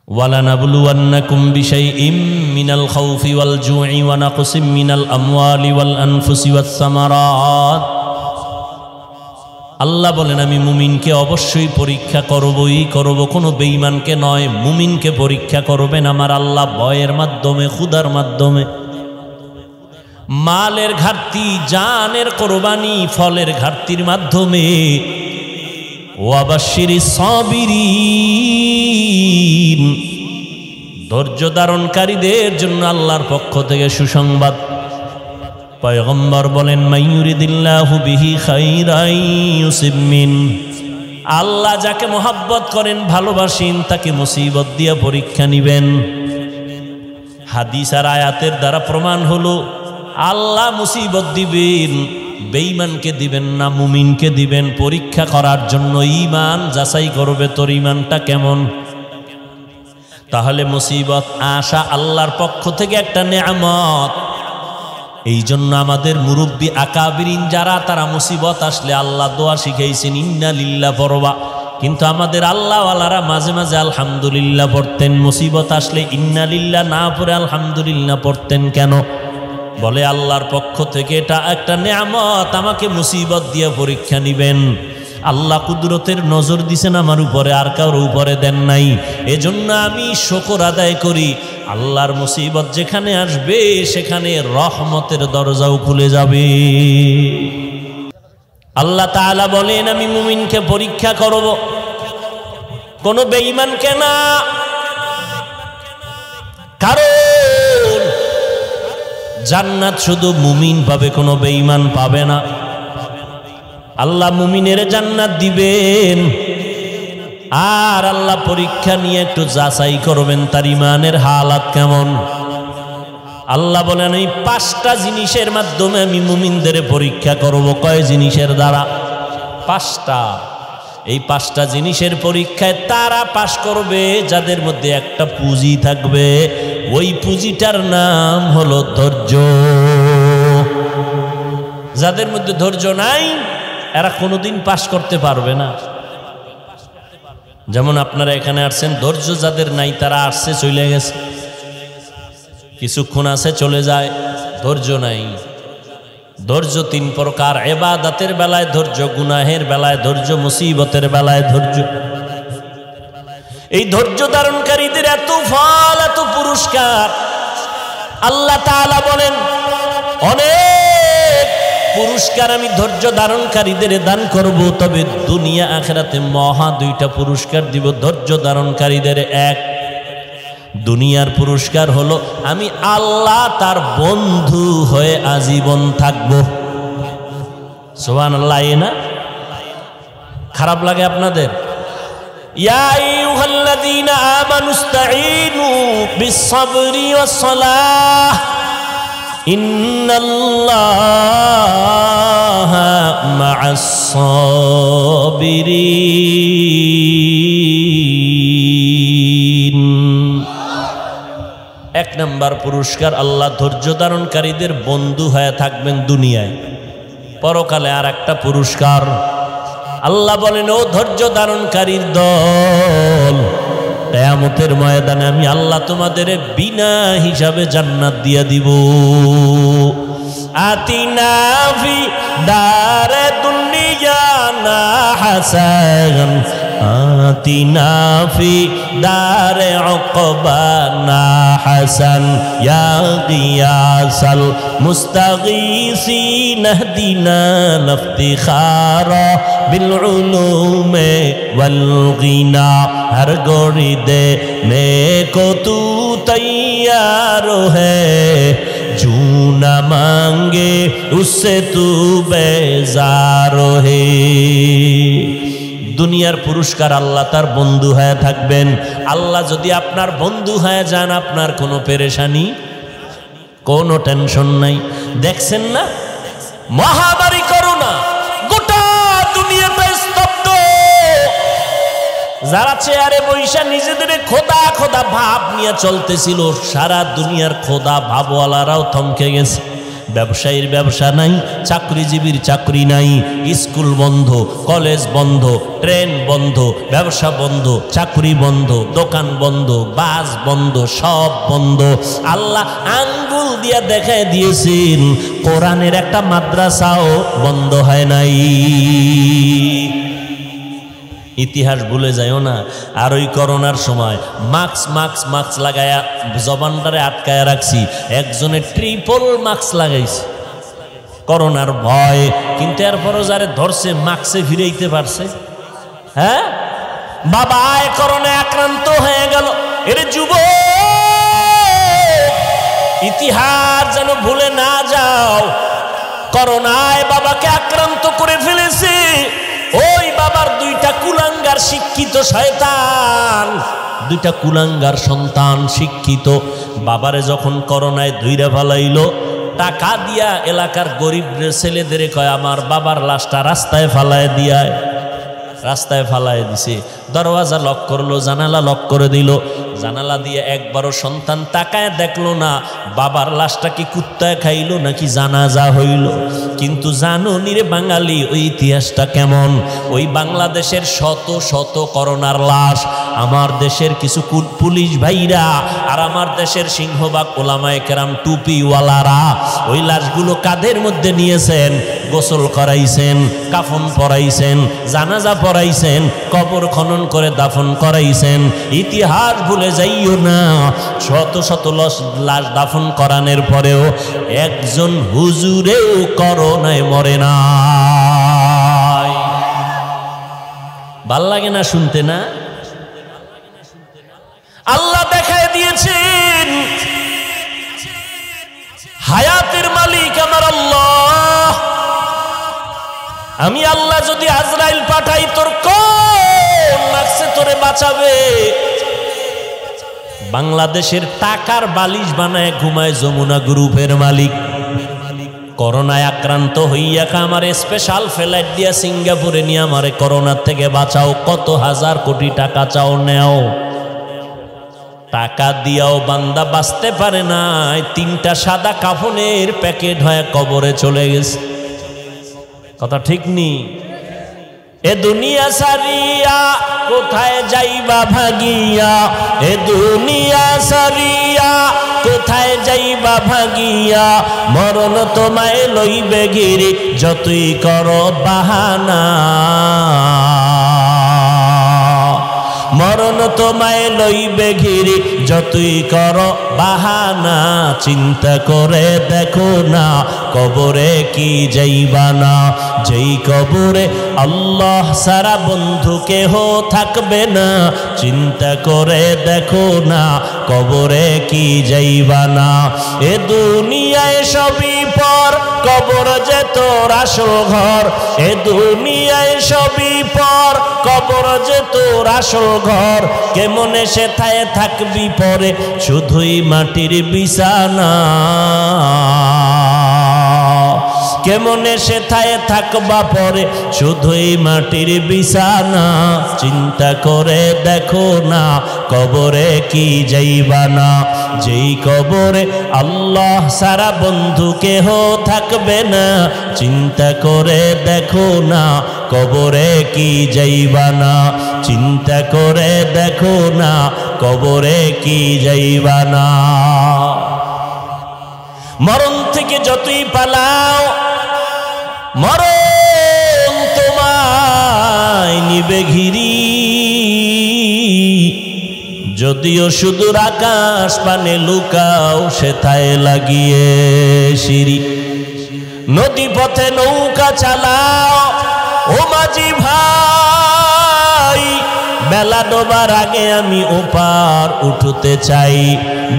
ওয়ালানাবলুওয়ান্নাকুম বিশাইইম মিনাল খাউফি ওয়াল জুই ওয়া নাকসিম মিনাল আমওয়ালি ওয়াল আনফুসি ওয়াস সামারাত। আল্লাহ বলেন আমি মুমিনকে অবশ্যই পরীক্ষা করবই করব, কোনো বেঈমানকে নয়, মুমিনকে পরীক্ষা করবেন আমার আল্লাহ ভয়ের মাধ্যমে, ক্ষুধার মাধ্যমে, মালের ঘাটতি, জানের কোরবানি, ফলের ঘাটতির মাধ্যমে। ওয়াবাশশিরিস সাবিরিন, ধৈর্য ধারণকারীদের জন্য আল্লাহর পক্ষ থেকে সুসংবাদ। পয়গম্বর বলেন মাইয়ুরিদিল্লাহু বিহি খাইরান ইউসিব মিন, আল্লাহ যাকে মোহাব্বত করেন, ভালোবাসেন, তাকে মুসিবত দিয়ে পরীক্ষা নিবেন। হাদিস আর আয়াতের দ্বারা প্রমাণ হলো আল্লাহ মুসিবত দিবেন, বেঈমানকে দিবেন না, মুমিনকে দিবেন পরীক্ষা করার জন্য। ঈমান যাচাই করবে তোর ঈমানটা কেমন। তাহলে মুসিবত আসা আল্লাহর পক্ষ থেকে একটা নেয়ামত। এই জন্য আমাদের মুরব্বী আকাবিরিন যারা, তারা মুসিবত আসলে আল্লাহ দোয়া শিখাইছেন ইন্না লিল্লাহ পড়বা, কিন্তু আমাদের আল্লাহওয়ালারা মাঝে মাঝে আলহামদুলিল্লাহ পড়তেন। মুসিবত আসলে ইন্না লিল্লাহ না পড়ে আলহামদুলিল্লাহ পড়তেন কেন? বলে আল্লাহর পক্ষ থেকে এটা একটা নেয়ামত, আমাকে মুসিবত দিয়ে পরীক্ষা নিবেন। আল্লাহ কুদরতের নজর দিছেন আমার উপরে, আর কারোর উপরে দেন নাই। এজন্য আমি শুকর আদায় করি। আল্লাহর মুসিবত যেখানে আসবে সেখানে রহমতের দরজাও খুলে যাবে। আল্লাহ তাআলা বলেন আমি মুমিনকে পরীক্ষা করব, কোন বেঈমানকে না। কারণ জান্নাত শুধু মুমিন পাবে, কোনো বেঈমান পাবে না। আল্লাহ মুমিনের জান্নাত দিবেন, আর আল্লাহ পরীক্ষা নিয়ে একটু যাচাই করবেন তার ঈমানের হালাত কেমন। আল্লাহ বলেন এই 5টা জিনিসের মাধ্যমে আমি মুমিনদের পরীক্ষা করব। কয় জিনিসের দ্বারা? 5টা। এই 5টা জিনিসের পরীক্ষায় তারা পাশ করবে যাদের মধ্যে একটা পুঁজি থাকবে। ওই পুঁজিটার নাম হলো ধৈর্য। যাদের মধ্যে ধৈর্য নাই এরা কোনোদিন পাশ করতে পারবে না। যেমন আপনারা এখানে আসছেন, ধৈর্য যাদের নাই তারা আসছে চলে গেছে, কিছুক্ষণ আছে চলে যায়, ধৈর্য নাই। ধৈর্য 3 প্রকার, ইবাদতের বেলায় ধৈর্য, গুনাহের বেলায় ধৈর্য, মুসিবতের বেলায় ধৈর্য। এই ধৈর্য ধারণকারীদের এত ফল, এত পুরস্কার। আল্লাহ তাআলা বলেন অনেক পুরস্কার আমি ধৈর্য ধারণকারীদের দান করব, তবে দুনিয়া আখিরাতে মহা 2টা পুরস্কার দিব ধৈর্য ধারণকারীদের। এক, দুনিয়ার পুরস্কার হলো আমি আল্লাহ তার বন্ধু হয়ে আজীবন থাকব। সুবহানাল্লাহ। না খারাপ লাগে আপনাদের? ইয়া আইয়ুহাল্লাযীনা আমানুস্তাঈনু বিস-সাবরি ওয়াস-সালাহ ইন্নাল্লাহা মা'আস-সাবিরিন। 1 নম্বর পুরস্কার, আল্লাহ ধৈর্য ধারণকারীদের বন্ধু হয়ে থাকবেন দুনিয়ায়। পরকালে আর একটা পুরস্কার, আল্লাহ বলেন ও ধৈর্য ধারণকারীর দল, কিয়ামতের ময়দানে আমি আল্লাহ তোমাদের বিনা হিসাবে জান্নাত দিয়া দিব। আতিনা ফি দারে দুনিয়া না হাসান, আতিনা ফি দারে উকবা না হাসান, ইয়া গিয়াসাল মুস্তাগীসিন ইহদিনা লিফতিখারা বিল উলুমে ওয়াল গিনা। हर गोरी देने को तू तैयार है, जू न मांगे उससे तू बेजार है। দুনিয়ার পুরস্কার আল্লাহ তার বন্ধু হয়ে থাকবেন। আল্লাহ যদি আপনার বন্ধু হয়ে যান, আপনার কোনো পেরেশানি, কোনো টেনশন নাই। দেখছেন না মহামারী করোনা, গোটা দুনিয়াতে স্তব্ধ। যারা চেয়ারে বৈশা নিজেদের খোদা খোদা ভাব নিয়ে চলতেছিল, সারা দুনিয়ার খোদা ভাবওয়ালারাও থমকে গেছে। ব্যবসায়ীর ব্যবসা নাই, চাকরিজীবীর চাকরি নাই, স্কুল বন্ধ, কলেজ বন্ধ, ট্রেন বন্ধ, ব্যবসা বন্ধ, চাকরি বন্ধ, দোকান বন্ধ, বাস বন্ধ, সব বন্ধ। আল্লাহ আঙ্গুল দিয়ে দেখায় দিয়েছেন কোরআনের একটা মাদ্রাসাও বন্ধ হয় নাই। ইতিহাস ভুলে যায়ও না। আর ওই করোনার সময় মাস্ক লাগায়া জবানটারে আটকায়া রাখছি, একজনে ট্রিপল মাস্ক লাগাইছে করোনার ভয়, কিন্তু এরপরও যারে ধরছে মাস্কে ফিরাইতে পারছে। হ্যাঁ বাবা করোনায় আক্রান্ত হয়ে গেল, এর যুবক ইতিহাস যেন ভুলে না যাও। করোনায় বাবাকে আক্রান্ত করে ফেলেছে, ওই বাবার দুইটা কুলাঙ্গার শিক্ষিত শয়তান, দুইটা কুলাঙ্গার সন্তান শিক্ষিত। বাবারে যখন করোনায় ধুইরা ফেলাইল, টাকা দিয়া এলাকার গরিব ছেলেদের কয় আমার বাবার লাশটা রাস্তায় ফালায় দিয়ায়, রাস্তায় ফালায় দিছে। দরওয়াজা লক করলো, জানালা লক করে দিল। জানালা দিয়ে একবারও সন্তান তাকায় দেখলো না বাবার লাশটা কি কুত্তায় খাইল নাকি জানাজা হইল। কিন্তু জানো নিরে বাঙালি ওই ইতিহাসটা কেমন? ওই বাংলাদেশের শত শত করোনার লাশ আমার দেশের কিছু পুলিশ ভাইরা আর আমার দেশের সিংহবাগ ওলামায়ে কেরাম টুপিওয়ালারা ওই লাশগুলো কাঁধের মধ্যে নিয়েছেন, গোসল করাইছেন, কাফন পরাইছেন, জানাজা পরাইছেন, কবর খনন করে দাফন করাইছেন। ইতিহাস ভুলে যাইও না, শত শত লাশ দাফন করানোর পরেও একজন হুজুরেও করোনায় মরে না। ভাল লাগে না শুনতে? না আল্লাহ দেখায় দিয়েছেন হায়াতের মালিক আমার আল্লাহ। আমি আল্লাহ যদি আজরাইল পাঠাই তোর কোন মাকসে তোরে বাঁচাবে? বাংলাদেশের টাকার বালিশ বানায় ঘুমায় যমুনা গ্রুপের মালিক। করোনায় আক্রান্ত হইয়া আমার স্পেশাল ফ্লাইট দিয়া সিঙ্গাপুরে নিয়ে আমারে করোনার থেকে বাঁচাও, কত হাজার কোটি টাকা চাও নেও, টাকা দিয়াও বান্দা বাঁচতে পারে না। তিনটা সাদা কাফনের প্যাকেট হয়ে কবরে চলে গেছে। কথা ঠিক নি? এ দুনিয়া সারিয়া কোথায় যাইবা ভাগিয়া, এ দুনিয়া সারিয়া কোথায় যাইবা ভাগিয়া, মরণ তোমায় লইবে গিরি যতই করো বাহানা, মরণ তোমায় লইবে ঘিরি যতই করো বাহানা। চিন্তা করে দেখো না কবরে কি যাইবা না, যেই কবরে আল্লাহ সারা বন্ধু কেহ থাকবে না। চিন্তা করে দেখো না কবরে কি যাইবা না। এ দুনিয়ায় সবই পর, কবর যে তোর আসল ঘর। এ দুনিয়ায় সবই পর, কবর যে তোর আসল ঘর। কেমনে সেথায় থাকবি পরে শুধুই মাটির বিছানা, কেমনে সেথায় থাকবা পরে শুধুই মাটির বিছানা। চিন্তা করে দেখো না কবরে কি যাইবা না, যেই কবরে আল্লাহ সারা বন্ধু কেহ থাকবে না। চিন্তা করে দেখো না কবরে কি যাইবা না, চিন্তা করে দেখো না কবরে কি যাইবা না। মরণ থেকে যতই পালাও মরণ তোমায় নিবে ঘিরি। যদিও সুদূর আকাশ পানে লুকাও সেথায় লাগিয়ে সিঁড়ি। নদী পথে নৌকা চালাও ও মাঝি ভাই, বেলা ডোবার আগে আমি ওপার উঠতে চাই।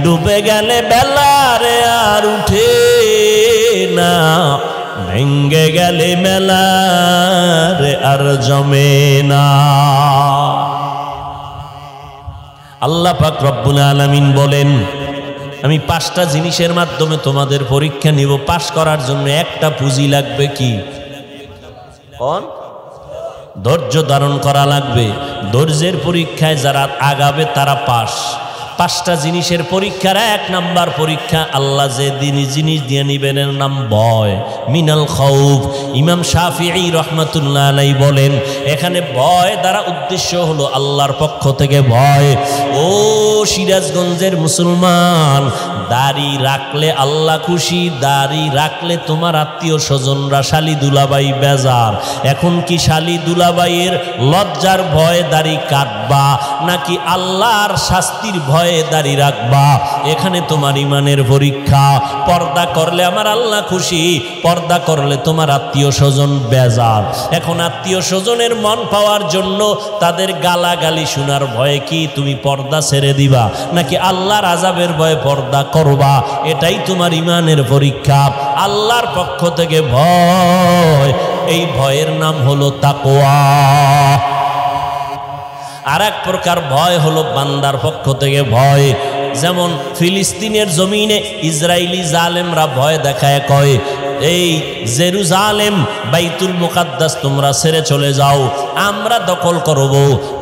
ডুবে গেলে বেলারে আর উঠে না, ভেঙ্গে গেলে মেলারে আর জমে না। আল্লাহ পাক রব্বুল আলামিন বলেন আমি 5টা জিনিসের মাধ্যমে তোমাদের পরীক্ষা নিব। পাশ করার জন্য একটা পুঁজি লাগবে, কি? কোন? ধৈর্য ধারণ করা লাগবে। ধৈর্যের পরীক্ষায় যারা আগাবে তারা পাস, 5টা জিনিসের পরীক্ষার 1 নাম্বার পরীক্ষা, আল্লাহ যে জিনিস দিয়ে নিবেন এর নাম ভয়, মিনাল খাউফ। ইমাম শাফিঈ রহমাতুল্লাহ আলাইহি বলেন এখানে ভয় দ্বারা উদ্দেশ্য হলো আল্লাহর পক্ষ থেকে ভয়। ও সিরাজগঞ্জের মুসলমান, দাড়ি রাখলে আল্লাহ খুশি, দাড়ি রাখলে তোমার আত্মীয় স্বজনরা শালি দুলাবাই বেজার। এখন কি শালি দুলাবাইয়ের লজ্জার ভয়ে দাড়ি কাটবা নাকি আল্লাহর শাস্তির ভয়ে দাড়ি রাখবা? এখানে তোমার ইমানের পরীক্ষা। পর্দা করলে আমার আল্লাহ খুশি, পর্দা করলে তোমার আত্মীয় স্বজন বেজার। এখন আত্মীয় স্বজনের মন পাওয়ার জন্য তাদের গালাগালি শোনার ভয়ে কি তুমি পর্দা ছেড়ে দিবা নাকি আল্লাহর আযাবের ভয়ে পর্দা করবা? এটাই তোমার ইমানের পরীক্ষা। আল্লাহর পক্ষ থেকে ভয়, এই ভয়ের নাম হলো তাকওয়া। আর এক প্রকার ভয় হলো বান্দার পক্ষ থেকে ভয়। যেমন ফিলিস্তিনের জমিনে ইসরায়েলি জালেমরা ভয় দেখায় কয় এই জেরুজালেম বাইতুল মুকাদ্দাস তোমরা ছেড়ে চলে যাও, আমরা দখল করব।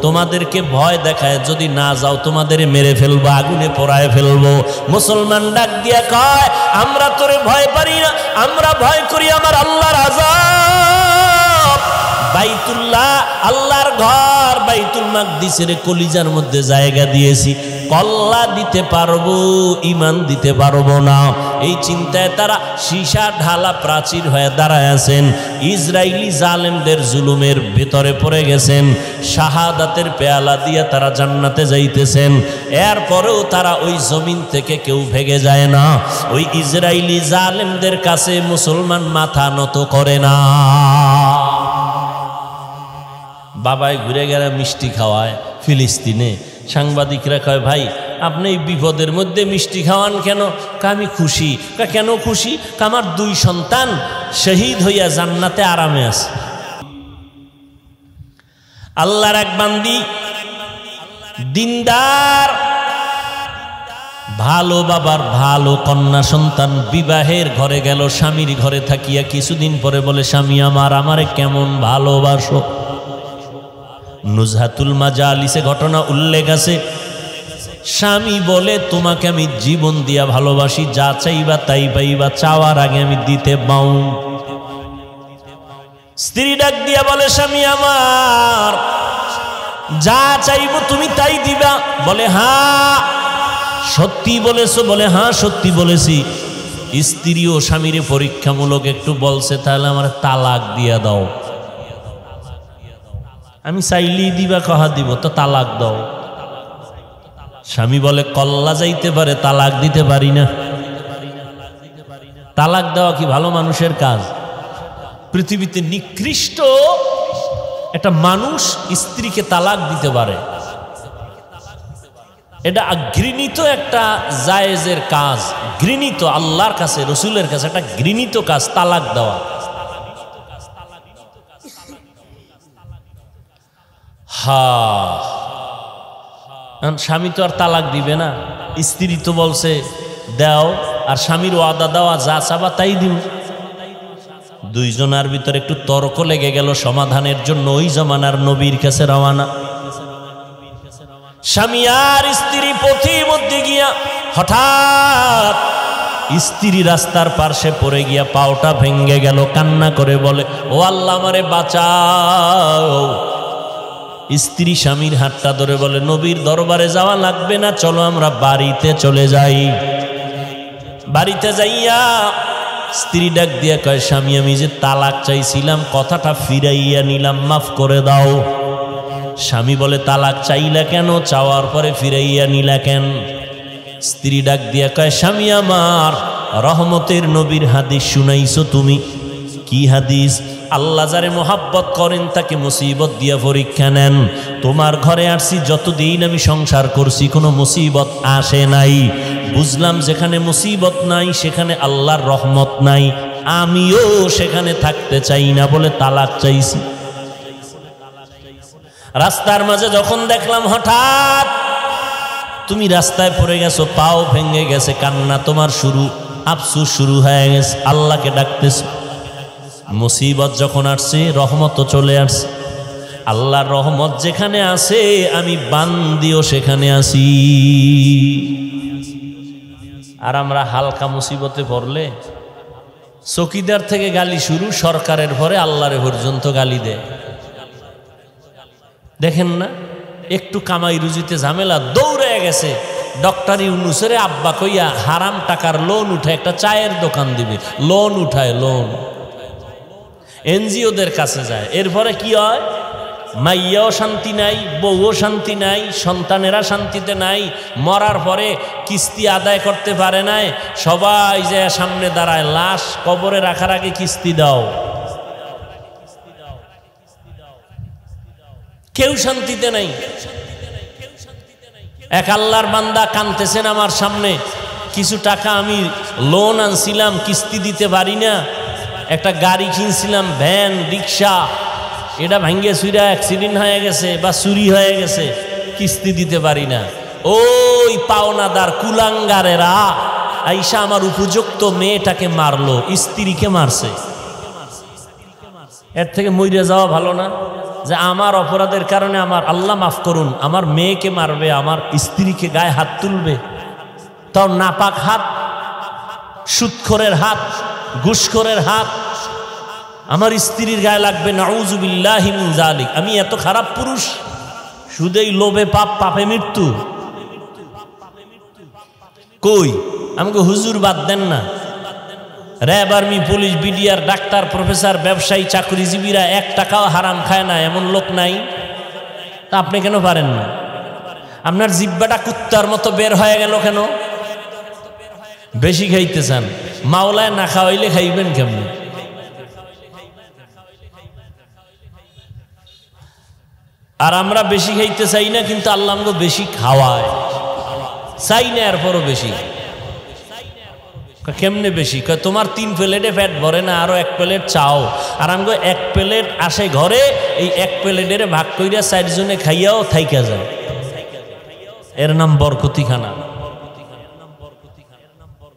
তোমাদেরকে ভয় দেখায় যদি না যাও তোমাদের মেরে ফেলবো, আগুনে পোড়ায় ফেলবো। মুসলমান ডাক দিয়া কয় আমরা তোরে ভয় পারি না, আমরা ভয় করি আমার আল্লাহর আযাব। বাইতুল্লাহ আল্লাহর ঘর, বাইতুল মাকদিসের কলিজার মধ্যে জায়গা দিয়েছি, কল্লা দিতে পারবো, ইমান দিতে পারবো না। এই চিন্তায় তারা সীসা ঢালা প্রাচীর হয়ে দাঁড়ায় আছেন। ইসরায়েলি জালেমদের জুলুমের ভেতরে পড়ে গেছেন। শাহাদাতের পেয়ালা দিয়ে তারা জান্নাতে যাইতেছেন। এরপরেও তারা ওই জমিন থেকে কেউ ভেগে যায় না। ওই ইসরায়েলি জালেমদের কাছে মুসলমান মাথা নত করে না। বাবাই ঘুরে গেলে মিষ্টি খাওয়ায় ফিলিস্তিনে। সাংবাদিকরা কয় ভাই আপনি এই বিপদের মধ্যে মিষ্টি খাওয়ান কেন? আমি খুশি। কেন খুশি? আমার 2 সন্তান শহীদ হইয়া জান্নাতে আরামে আছে। আল্লাহর এক বান্দি দিনদার, ভালো বাবার ভালো কন্যা সন্তান, বিবাহের ঘরে গেল, স্বামীর ঘরে থাকিয়া কিছুদিন পরে বলে স্বামী আমারে কেমন ভালোবাসো। নুজহাতুল মাজালিসে ঘটনা উল্লেখ আছে। স্বামী বলে তোমাকে আমি জীবন দিয়া ভালোবাসি, যা চাইবা তাই পাইবা, চাওয়ার আগে আমি দিতে পাও। স্ত্রী ডাক দিয়া বলে স্বামী আমার যা চাইবো তুমি তাই দিবা। বলে হ্যাঁ সত্যি বলেছো? বলে হ্যাঁ সত্যি বলেছি। স্ত্রীও স্বামীর পরীক্ষামূলক একটু বলছে তাহলে আমার তালাক দিয়া দাও। আমি চাইলেই দিবা, কহা দিব তো তালাক দাও। স্বামী বলে কল্লা যাইতে পারে, তালাক দিতে পারি না। তালাক দেওয়া কি ভালো মানুষের কাজ? পৃথিবীতে নিকৃষ্ট একটা মানুষ স্ত্রীকে তালাক দিতে পারে, এটা ঘৃণিত একটা জায়েজের কাজ, ঘৃণিত আল্লাহর কাছে রসুলের কাছে একটা ঘৃণিত কাজ তালাক দেওয়া। স্বামী তো আর তালাক দিবে না, স্ত্রী তো বলছে দাও, আর স্বামীর ওয়াদা দেওয়া যা চাবা তাই দিব। দুইজনের ভিতরে একটু তর্ক লেগে গেল, সমাধানের জন্য ওই জমানার নবীর কাছে রওনা। স্বামী আর স্ত্রী পথের মধ্যে গিয়া হঠাৎ স্ত্রী রাস্তার পার্শ্বে পড়ে গিয়া পাওটা ভেঙ্গে গেল, কান্না করে বলে ও আল্লাহ আমারে বাঁচাও। স্ত্রী স্বামীর হাতটা ধরে বলে নবীর দরবারে যাওয়া লাগবে না, চলো আমরা বাড়িতে চলে যাই। বাড়িতে যাইয়া স্ত্রী ডাক দিয়া কয় স্বামী আমি যে তালাক চাইছিলাম কথাটা ফিরাইয়া নিলাম, মাফ করে দাও। স্বামী বলে তালাক চাইলা কেন, চাওয়ার পরে ফিরাইয়া নিলা কেন? স্ত্রী ডাক দিয়া কয় স্বামী আমার রহমতের নবীর হাদিস শুনাইছো তুমি। কি হাদিস? আল্লাহ যারে মোহাব্বত করেন তাকে মুসিবত দিয়া পরীক্ষা নেন। তোমার ঘরে আসছি, যতদিন আমি সংসার করছি কোনো মুসিবত আসে নাই। বুঝলাম যেখানে মুসিবত নাই সেখানে আল্লাহর রহমত নাই, আমিও সেখানে থাকতে চাই না বলে তালাক চাইছি। রাস্তার মাঝে যখন দেখলাম হঠাৎ তুমি রাস্তায় পড়ে গেছো, পাও ভেঙে গেছে, কান্না তোমার শুরু, আফসোস শুরু হয়ে গেছে, আল্লাহকে ডাকতেছ। মুসিবত যখন আসছে রহমত চলে আসছে। আল্লাহর রহমত যেখানে আছে আমি বান্দিও সেখানে আছি। আর আমরা হালকা মুসিবতে পড়লে চকিদার থেকে গালি শুরু, সরকারের পরে আল্লাহরে পর্যন্ত গালি দেয়। দেখেন না, একটু কামাই রুজিতে ঝামেলা, দৌড়ে গেছে ডক্টর ইউনূসের আব্বা কইয়া হারাম টাকার লোন উঠে একটা চায়ের দোকান দিবে, লোন উঠায়, লোন এনজিওদের কাছে যায়। এরপরে কি হয়, মাইয়াও শান্তি নাই, বউও শান্তি নাই, সন্তানেরা শান্তিতে নাই, মরার পরে কিস্তি আদায় করতে পারে নাই, সবাই যে সামনে দাঁড়ায়, লাশ কবরে রাখার আগে কিস্তি দাও। কেউ শান্তিতে নাই। এক আল্লাহর বান্দা কাঁদতেছেন আমার সামনে, কিছু টাকা আমি লোন আনছিলাম, কিস্তি দিতে পারি না, একটা গাড়ি কিনছিলাম, ভ্যান রিক্সা, এটা ভাঙ্গে চুরা অ্যাক্সিডেন্ট হয়ে গেছে বা চুরি হয়ে গেছে, কিস্তি দিতে পারি না। ওই পাওনাদার কুলাঙ্গারেরা আইসা আমার উপযুক্ত মেয়েটাকে মারলো, স্ত্রীকে মারছে। এর থেকে মইরে যাওয়া ভালো না? যে আমার অপরাধের কারণে আমার আল্লাহ মাফ করুন, আমার মেয়েকে মারবে, আমার স্ত্রীকে গায়ে হাত তুলবে, তাও নাপাক হাত, সুদখোরের হাত, ঘুষখোরের হাত আমার স্ত্রীর গায়ে লাগবে। নাউযু বিল্লাহি মিন যালিক। আমি এত খারাপ পুরুষ? সুদেই লোভে পাপ, পাপে মৃত্যু। কই আমাকে হুজুর বাদ দেন না, RAB, army, police, BDR, doctor, professor, ব্যবসায়ী, চাকরিজীবীরা 1 টাকাও হারাম খায় না, এমন লোক নাই? তা আপনি কেন পারেন না? আপনার জিব্বাটা কুত্তার মতো বের হয়ে গেল কেন? বেশি খাইতে চান, মাওলায় না খাওয়াইলে খাইবেন কেমন? আর আমরা বেশি খাইতে চাই না, কিন্তু আল্লাহ আমাকে বেশি খাওয়ায়। চাই না এরপরও বেশি। কেমনে বেশি? তোমার 3 প্লেটে পেট ভরে না, আরো 1 প্লেট চাও। আর আমাকে 1 প্লেট আসে ঘরে, এই 1 প্লেটের ভাগ কইরা 4 জনে খাইয়াও থাইকা যায়। এর নাম বরকতি খানা।